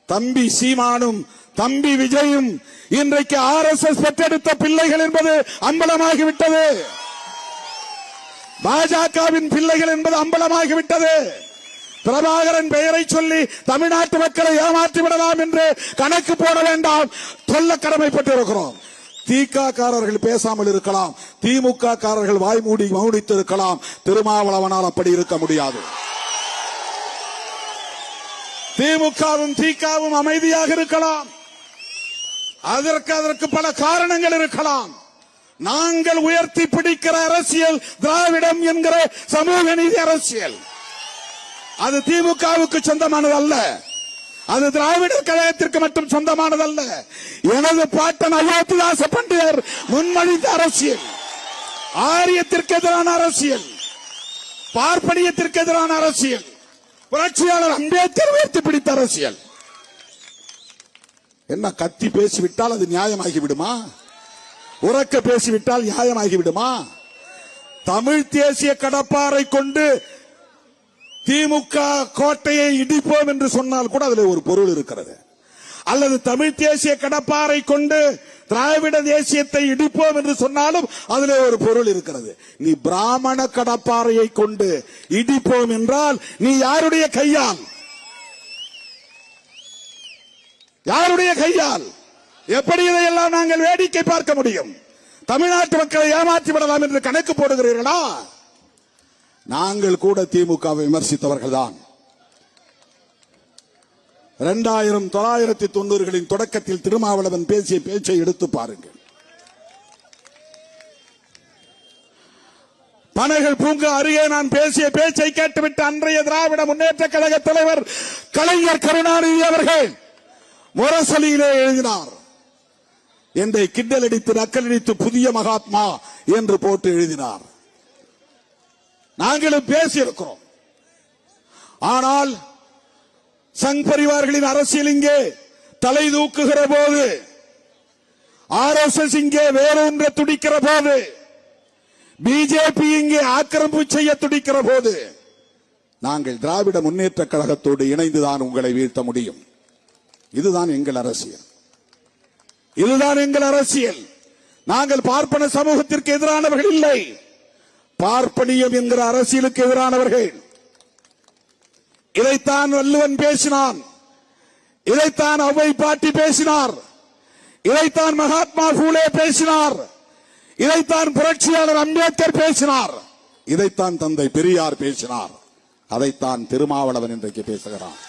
தம்பி சீமானும் தம்பி விஜயும் இன்றைக்கு RSS பெற்றெடுத்த பிள்ளைகள் என்பது அம்பலமாகிவிட்டது. பாஜகவின் பிள்ளைகள் என்பது அம்பலமாகிவிட்டது. பிரபாகரன் பெயரை சொல்லி தமிழ்நாட்டு மக்களை ஏமாற்றி விடலாம் என்று கணக்கு போட வேண்டாம், சொல்ல கடமைப்பட்டிருக்கிறோம். திகாரர்கள் பேசாமல் இருக்கலாம், திமுக காரர்கள் வாய்மூடி மௌனித்து இருக்கலாம். திருமாவளவனால் அப்படி இருக்க முடியாது. திமுகவும் திகாவும் அமைதியாக இருக்கலாம். அதற்கு பல காரணங்கள் இருக்கலாம். நாங்கள் உயர்த்தி பிடிக்கிற அரசியல் திராவிடம் என்கிற சமூக நீதி அரசியல். அது திமுகவுக்கு சொந்தமானது அல்ல, அது திராவிட கழகத்திற்கு மட்டும் சொந்தமானதல்ல. எனது பாட்டன் அயோத்திதாச பண்டிதர் முன்மொழிந்த அரசியல், ஆரியத்திற்கு எதிரான அரசியல், பார்ப்பனியத்திற்கு எதிரான அரசியல், புரட்சியாளர் அம்பேத்கர் உயர்த்தி பிடித்த அரசியல். என்ன கத்தி பேசிவிட்டால் அது நியாயமாகி விடுமா? உறக்க பேசிவிட்டால் நியாயமாகி விடுமா? தமிழ் தேசிய கடப்பாரை கொண்டு திமுக கோட்டையை இடிப்போம் என்று சொன்னால் கூட அதில் ஒரு பொருள் இருக்கிறது. அல்லது தமிழ் தேசிய கடப்பாரை கொண்டு திராவிட தேசியத்தை இடிப்போம் என்று சொன்னாலும் அதில் ஒரு பொருள் இருக்கிறது. நீ பிராமண கடப்பாறையை கொண்டு இடிப்போம் என்றால் நீ யாருடைய கையால், யாருடைய கையால், எப்படி இதையெல்லாம் நாங்கள் வேடிக்கை பார்க்க முடியும்? தமிழ்நாட்டு மக்களை ஏமாற்றி விடலாம் என்று கணக்கு போடுகிறீர்களா? நாங்கள் கூட திமுகவை விமர்சித்தவர்கள் தான். 1990களின் தொடக்கத்தில் திருமாவளவன் பேசிய பேச்சை எடுத்து பாருங்கள். பனைகள் பூங்கா அருகே நான் பேசிய பேச்சை கேட்டுவிட்டு அன்றைய திராவிட முன்னேற்ற கழக தலைவர் கலைஞர் கருணாநிதி அவர்கள் முரசொலியிலே எழுதினார். என்னை கிண்டல் அடித்து நக்கலடித்து புதிய மகாத்மா என்று போட்டு எழுதினார். நாங்களும் பேசியிருக்கிறோம். ஆனால் சங் பரிவார்களின் அரசியல் இங்கே தலை தூக்குகிற போது, RSS இங்கே வேறொன்ற துடிக்கிற போது, பிஜேபி இங்கே ஆக்கிரமிப்பு செய்ய துடிக்கிற போது, நாங்கள் திராவிட முன்னேற்ற கழகத்தோடு இணைந்துதான் உங்களை வீழ்த்த முடியும். இதுதான் எங்கள் அரசியல், இதுதான் எங்கள் அரசியல். நாங்கள் பார்ப்பன சமூகத்திற்கு எதிரானவர்கள் இல்லை, பார்ப்பனியம் என்கிற அரசியலுக்கு எதிரானவர்கள். இதைத்தான் வள்ளுவன் பேசினான், இதைத்தான் ஔவை பாட்டி பேசினார், இதைத்தான் மகாத்மா பூலே பேசினார், இதைத்தான் புரட்சியாளர் அம்பேத்கர் பேசினார், இதைத்தான் தந்தை பெரியார் பேசினார், அதைத்தான் திருமாவளவன் இன்றைக்கு பேசுகிறார்.